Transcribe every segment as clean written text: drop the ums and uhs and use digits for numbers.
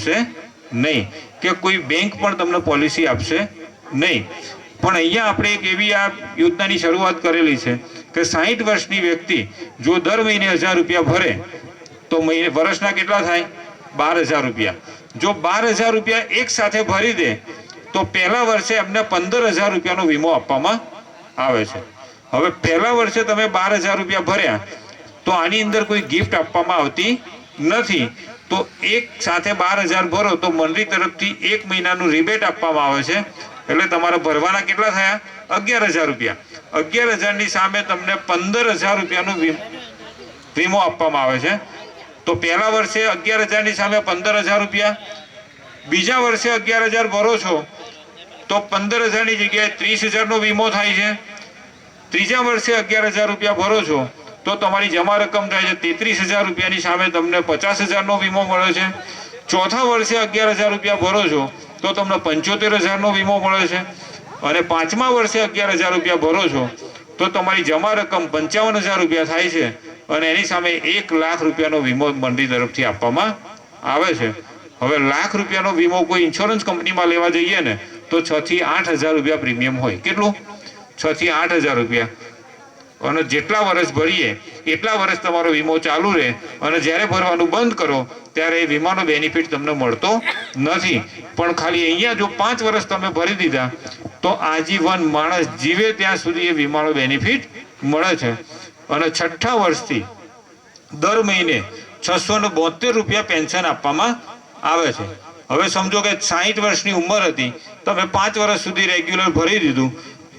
नहीं कि कोई बैंक पण तमने पॉलिसी आपशे नहीं। पण अहींया आपणे एक एवी आ योजनानी शरूआत करेली छे के 60 वर्षनी व्यक्ति जो दर महीने 1000 रुपया भरे तो वर्षना केटला थाय 12,000 रुपया। जो 12,000 रुपया एक साथे भरी दे तो पहला वर्षे एमने 15,000 रुपयानो वीमो आपवामां आवे छे। हवे पहला वर्षे तमे 12,000 रुपया भर्या तो आनी अंदर कोई गिफ्ट आपवामां आवती नथी। तो एक साथे 12,000 भरो तो मंडળી तरफथी एक महीनाનું रिबेट આપવામાં આવે છે। એટલે તમારે ભરવાના કેટલા થયા 11,000 રૂપિયા। 11,000 ની સામે તમને 15,000 રૂપિયાનો વીમો આપવામાં આવે છે। તો પહેલા વર્ષે 11,000 ની સામે 15,000 રૂપિયા, બીજા વર્ષે 11,000 ભરો છો તો 15,000 ની જગ્યાએ 30,000 નો વીમો થાય છે। ત્રીજા વર્ષે 11,000 રૂપિયા ભરો છો तो तमारी जमा रकम थाय छे 33,000 रुपया नी सामे तमने 50,000 नो वीमो मळे छे। चौथा वर्षे 11,000 रुपया भरो छो तो तमने 75,000 नो वीमो मळे छे। अने पांचमा वर्षे 11,000 रुपया भरो छो तो तमारी जमा रकम 55,000 रुपया थाय छे अने एनी सामे 1,00,000 रुपयानो वीमो मंडળી तरफथी आपवामां आवे छे। हवे लाख रुपयानो वीमो कोई इंश्योरन्स कंपनीमां लेवा जईए ने तो 6 થી 8,000 रुपया प्रीमियम होय। केटલું 6 થી 8,000 रुपया। અને જેટલા વર્ષ ભરીએ એટલા વર્ષ તમારો વીમો ચાલુ રહે અને જ્યારે ભરવાનું બંધ કરો ત્યારે એ વીમાનો બેનિફિટ તમને મળતો નથી। પણ ખાલી અહીંયા જો 5 વર્ષ તમે ભરી દીધા તો આજીવન માણસ જીવે ત્યાં સુધી એ વીમાનો બેનિફિટ મળે છે। અને છઠ્ઠા વર્ષથી દર મહિને 672 રૂપિયા પેન્શન આપવામાં આવે છે। હવે સમજો કે 60 વર્ષની ઉંમર હતી, તમે 5 વર્ષ સુધી રેગ્યુલર ભરી દીધું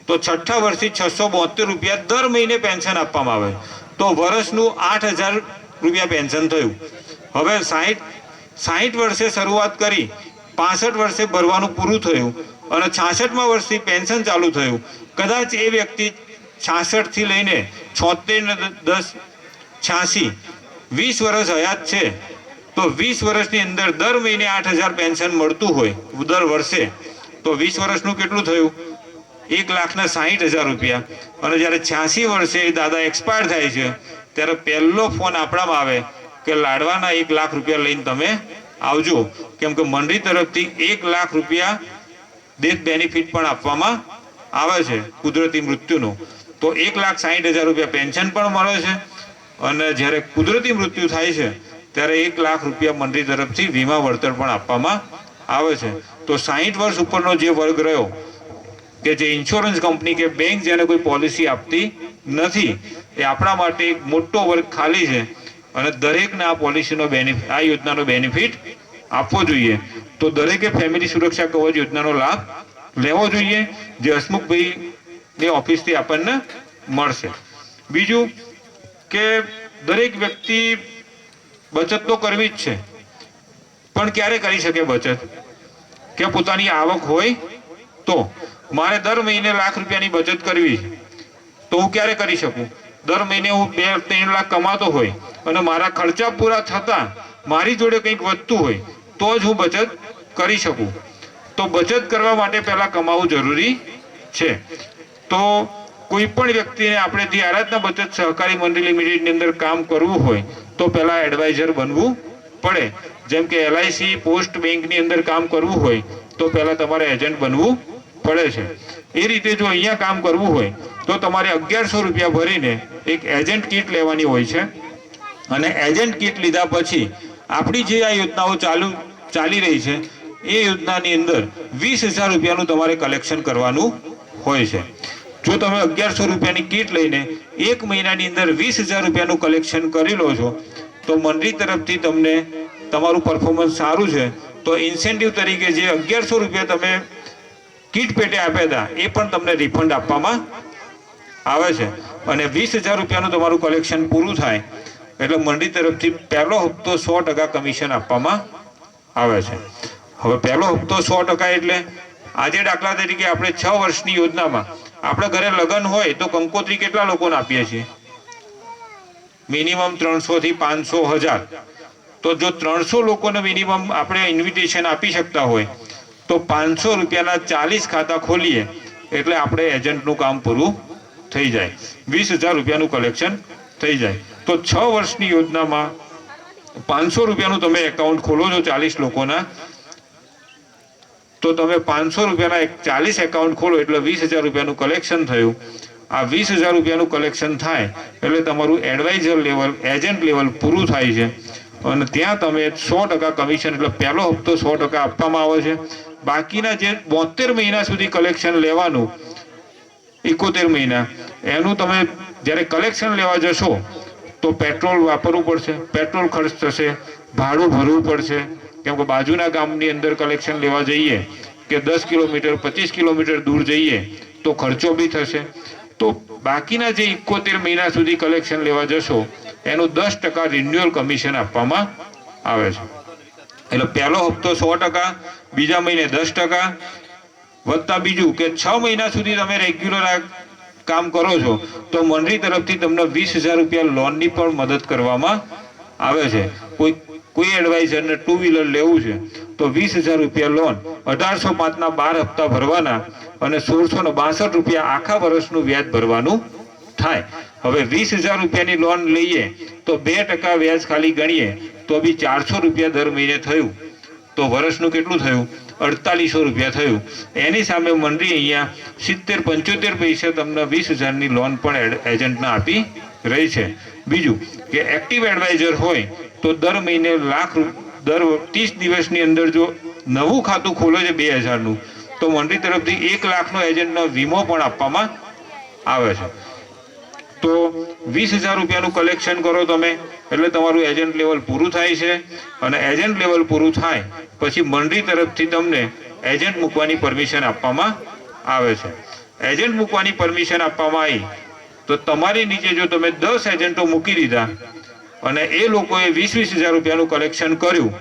तो छठा वर्ष 672 रुपया दर महीने पेन्शन आपवामां आवे तो वर्षनु 8,000 रुपया पेन्शन थयुं। हवे 60 वर्षे शरूआत करी 65 वर्षे भरवानुं पूरुं थयुं अने 66मा वर्षथी पेन्शन चालू थयुं। कदाच ए व्यक्ति 66 थी लईने 76 ने 10 86 20 वर्ष हयात छे तो 20 वर्षनी अंदर दर महीने 8,000 पेन्शन मळतुं होय दर वर्षे तो 20 वर्षनुं केटलुं थयुं 1,60,000 रुपया। और जયારે 86 वर्षे दादा एक्सपायर थाय छे त्यारे पहलो फोन आपणामां आवे के लाडवाना 1,00,000 रुपया लईने तमे आवजो, केम के मंडળી तरफथी 1,00,000 रुपया डेथ बेनिफिट पण आपवामां आवे छे कुदरती मृत्युनो। तो 1,60,000 रुपया पेन्शन पण मळे छे अने ज्यारे कुदरती मृत्यु थाय छे त्यारे 1,00,000 रुपया मंडળી तरफथी वीमा वळतर पण आपवामां आवे छे। तो 60 वर्ष उपरनो जे वर्ग रह्यो કે જે ઇન્સ્યોરન્સ કંપની કે બેંક જેને કોઈ પોલિસી આપતી નથી એ આપણા માટે એક મોટો વર્ગ ખાલી છે અને દરેકને આ પોલિસીનો બેનિફિટ આ યોજનાનો બેનિફિટ આપવો જોઈએ। તો દરેકે ફેમિલી સુરક્ષા કવચ યોજનાનો લાભ લેવો જોઈએ જે હસમુખભાઈની ઓફિસથી આપણને મળશે। બીજું કે દરેક વ્યક્તિ બચત તો કરવી જ છે પણ ક્યારે કરી શકે બચત કે પોતાની આવક હોય તો मारे दर महीने 1,00,000 रुपया की बचत करवी तो हूँ क्यारे करी सकूँ। दर महीने हूँ 2-3 लाख कमातो होय अने मारा खर्चा पूरा थता मारी जोड़े कंईक वधतुं होय तो ज हूँ बचत करी सकूँ। तो बचत करवा माटे पहला कमावुं जरूरी छे। तो कोईपण व्यक्तिने आपणेथी आराधना बचत सहकारी मंडળી लिमिटेडनी अंदर काम करवुं होय तो पहला एडवाइजर बनवुं पड़े। जेम के LIC पोस्ट बेंकनी अंदर काम करवुं होय तो पहला तमारे एजंट बनवुं पड़े छे। ए रीते जो अहींया काम करवुं होय तो तमारे 1,100 रुपया भरीने एक एजंट किट लेवानी होय छे अने एजंट किट लीधा पछी आपणी जे आ योजनाओ चाली रही छे ए योजनानी अंदर 20,000 रुपयानुं तमारे कलेक्शन करवानुं होय छे। जो तमे 1,100 रुपयानी किट लईने एक महीनानी अंदर 20,000 रुपयानुं कलेक्शन करी लो छो तो मंडળી तरफथी तमने तमारुं परफॉर्मन्स सारुं छे तो इन्सेंटिव तरीके जे 1,100 रुपया तमे किट पेटे आप्या था ए पण तमने रिफंड आपवामां आवे छे अने 20,000 रुपयानुं तमारुं कलेक्शन पूरुं थाय एटले मंडળી तरफथी पहेलो हप्तो 100% कमीशन आपवामां आवे छे। हवे पहेलो हप्तो 100% एटले आजे दाखला तरीके आपणे 6 वर्षनी योजनामां आपणे घरे लग्न होय तो कंकोत्री केटला लोकोने आपीए छीए मिनिमम 300 થી 500 1000। तो जो 300 लोकोने मिनिमम आपणे इन्विटेशन आपी शकता होय तो 500 रुपयाना 40 खाता खोलीए एटले आपणे एजंटनुं काम पूरुं थई जाय। 20,000 रुपयानुं कलेक्शन थई जाय। तो 6 वर्षनी योजनामां ₹500 તમે એકાઉન્ટ ખોલો છો 40 લોકોના, તો તમે ₹500 40 એકાઉન્ટ ખોલો એટલે ₹20,000 કલેક્શન થયું. આ ₹20,000 કલેક્શન થાય એટલે તમારું એડવાઇઝર લેવલ, એજન્ટ લેવલ પૂરું થાય છે. અને ત્યાં તમે 100% કમિશન, એટલે પહેલો હપ્તો 100% આપવામાં આવે છે. બાકીના જે 72 મહિના સુધી કલેક્શન લેવાનું, 71 મહિના, એનું તમે જ્યારે કલેક્શન લેવા જશો તો પેટ્રોલ વાપરવું પડશે, પેટ્રોલ ખર્ચ થશે, ભાડું ભરવું પડશે. કેમ કે બાજુના ગામની અંદર કલેક્શન લેવા જઈએ કે 10 કિલોમીટર 25 કિલોમીટર દૂર જઈએ તો ખર્ચો બી થશે. તો બાકીના જે 71 મહિના સુધી કલેક્શન લેવા જશો એનું 10% રિન્યુઅલ કમિશન આપવામાં આવે છે. એટલે પહેલો હપ્તો 100%, બીજા મહિને 10%, વત્તા બીજું કે 6 મહિના સુધી તમે રેગ્યુલર આ કામ કરો છો તો મંડળી તરફથી તમને ₹20,000 લોનની પણ મદદ કરવામાં આવે છે. કોઈ એડવાઇઝરને 2 વ્હીલર લેવું છે તો ₹20,000 લોન, 1805ના 12 હપ્તા ભરવાના અને ₹1,662 આખા વર્ષનું વ્યાજ ભરવાનું થાય. હવે ₹20,000ની લોન લઈએ તો 2% વ્યાજ ખાલી ગણીએ તો બી ₹400 દર મહિને થયું. તો વર્ષનું કેટલું થયું? ₹4800 થયું. એની સામે મંડળી અહીંયા 70-75 પૈસા તમને 20,000ની લોન પણ એજન્ટને આપી રહી છે. બીજું કે એક્ટિવ એડવાઇઝર હોય તો દર મહિને દર 30 દિવસની અંદર જો નવું ખાતું ખોલે છે 2,000નું, તો મંડળી તરફથી 1 લાખનો એજન્ટનો વીમો પણ આપવામાં આવે છે. તો ₹20,000નું કલેક્શન કરો તમે એટલે તમારું એજન્ટ લેવલ પૂરું થાય છે. અને એજન્ટ લેવલ પૂરું થાય પછી મંડળી તરફથી તમને એજન્ટ મૂકવાની પરમિશન આપવામાં આવે છે. એજન્ટ મૂકવાની પરમિશન આપવામાં આવી તો તમારી નીચે જો તમે 10 એજન્ટો મૂકી દીધા અને એ લોકોએ ₹20,000નું કલેક્શન કર્યું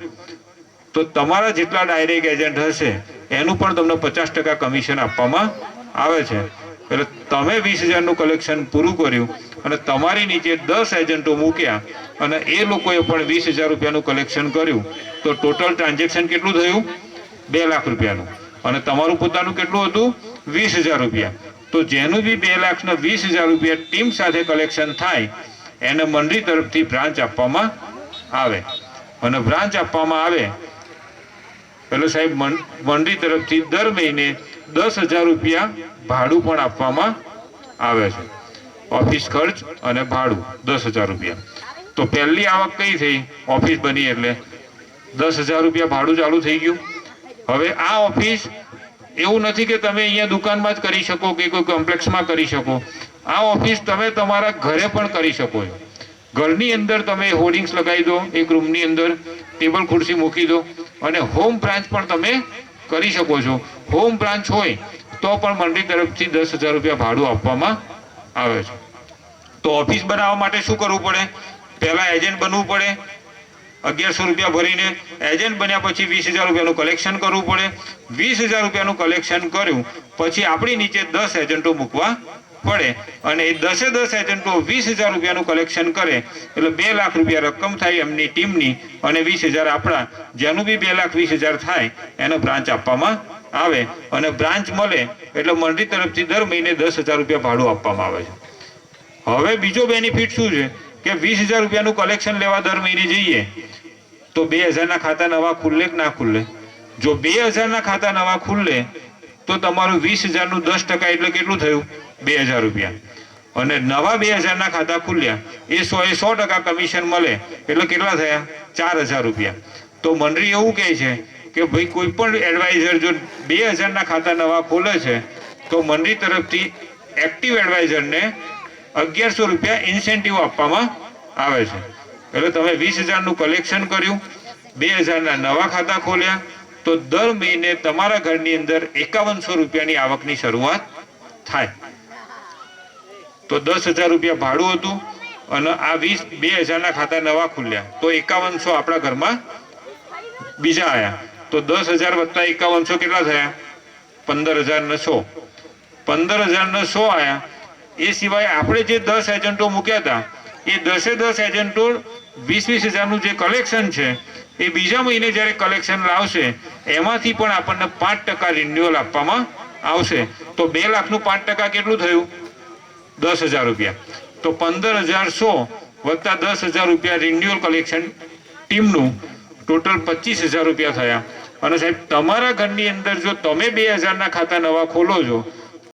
તો તમારા જેટલા ડાયરેક્ટ એજન્ટ હશે એનું પણ તમને 50% કમિશન આપવામાં આવે છે. એટલે તમે 20,000નું કલેક્શન પૂરું કર્યું અને તમારી નીચે 10 એજન્ટો મૂક્યા અને એ લોકોએ પણ ₹20,000નું કલેક્શન કર્યું તો ટોટલ ટ્રાન્ઝેક્શન કેટલું થયું? ₹2 લાખ. અને તમારું પોતાનું કેટલું હતું? ₹20,000. તો જેનું બી 2 લાખ ને ₹20,000 ટીમ સાથે કલેક્શન થાય એને મંડળી તરફથી બ્રાન્ચ આપવામાં આવે. અને બ્રાન્ચ આપવામાં આવે એટલે સાહેબ મંડળી તરફથી દર મહિને ₹10,000 ભાડું પણ આપવામાં આવે છે. ઓફિસ ખર્ચ અને ભાડું ₹10,000. તો પહેલી આવક કઈ થઈ? ઓફિસ બની એટલે ₹10,000 ભાડું ચાલુ થઈ ગયું. હવે આ ઓફિસ એવું નથી કે તમે અહીંયા દુકાનમાં જ કરી શકો કે કોઈ કોમ્પ્લેક્સમાં કરી શકો. આ ઓફિસ તમે તમારા ઘરે પણ કરી શકો છો. ઘરની અંદર તમે હોર્ડિંગ્સ લગાવી દો, એક રૂમની અંદર ટેબલ ખુરશી મૂકી દો અને હોમ બ્રાન્ચ પણ તમે કરી શકો છો. હોમ બ્રાન્ચ હોય તો પણ મંડળી તરફથી ₹10,000 ભાડું આપવામાં આવે છે. તો ઓફિસ બનાવવા માટે શું કરવું પડે? પહેલા એજન્ટ બનવું પડે. ₹1,100 ભરીને એજન્ટ બન્યા પછી ₹20,000નું કલેક્શન કરવું પડે. ₹20,000નું કલેક્શન કર્યું પછી આપણી નીચે 10 એજન્ટો મૂકવા પડે અને એ 10 એજન્ટો ₹20,000નું કલેક્શન કરે એટલે ₹2 લાખ રકમ થાય એમની ટીમની અને 20,000 આપણા, જેનું બી 2,20,000 થાય એને બ્રાન્ચ આપવામાં આવે. અને બ્રાન્ચ મળે એટલે મંડળી તરફથી દર મહિને ₹10,000 ભાડું આપવામાં આવે છે. હવે બીજો બેનિફિટ શું છે કે ₹20,000નું કલેક્શન લેવા દર મહિને જઈએ તો 2,000ના ખાતા નવા ખુલ્લે કે ના ખુલ્લે? જો 2,000ના ખાતા નવા ખુલ્લે તો તમારું 20,000નું 10% એટલે કેટલું થયું? ₹2,000. અને નવા 2,000ના ખાતા ખુલ્યા એ 100% કમિશન મળે એટલે કેટલા થયા? ₹4,000. તો મંડળી એવું કહે છે કે ભાઈ કોઈ પણ એડવાઇઝર જો 2,000ના ખાતા નવા ખોલે છે તો મંડળી તરફથી એક્ટિવ એડવાઇઝરને ₹1,100 ઇન્સેન્ટિવ આપવામાં આવે છે. એટલે તમે 20,000નું કલેક્શન કર્યું, 2,000ના નવા ખાતા ખોલ્યા તો દર મહિને તમારા ઘરની અંદર ₹5,100ની આવકની શરૂઆત થાય. તો ₹10,000 ભાડું હતું અને આ 2,000ના ખાતા નવા ખુલ્યા તો 5,100 આપણા ઘરમાં બીજા આયા. તો 10,000 વત્તા 5,100 કેટલા થયા? 15,100. 15,100 આયા. એ સિવાય આપણે જે 10 એજન્ટો મૂક્યા હતા એ 10 એજન્ટો 20,000નું જે કલેક્શન છે એ બીજા મહિને જ્યારે કલેક્શન લાવશે એમાંથી પણ આપણને 5% રિન્યુઅલ આપવામાં આવશે. તો 2 લાખનું 5% કેટલું થયું? ₹10,000. તો 15,100 વત્તા ₹10,000 રિન્યુઅલ કલેક્શન ટીમનું ટોટલ 25,000 રૂપિયા થયા. અને સાહેબ તમારા ઘરની અંદર જો તમે 2,000ના ખાતા નવા ખોલો છો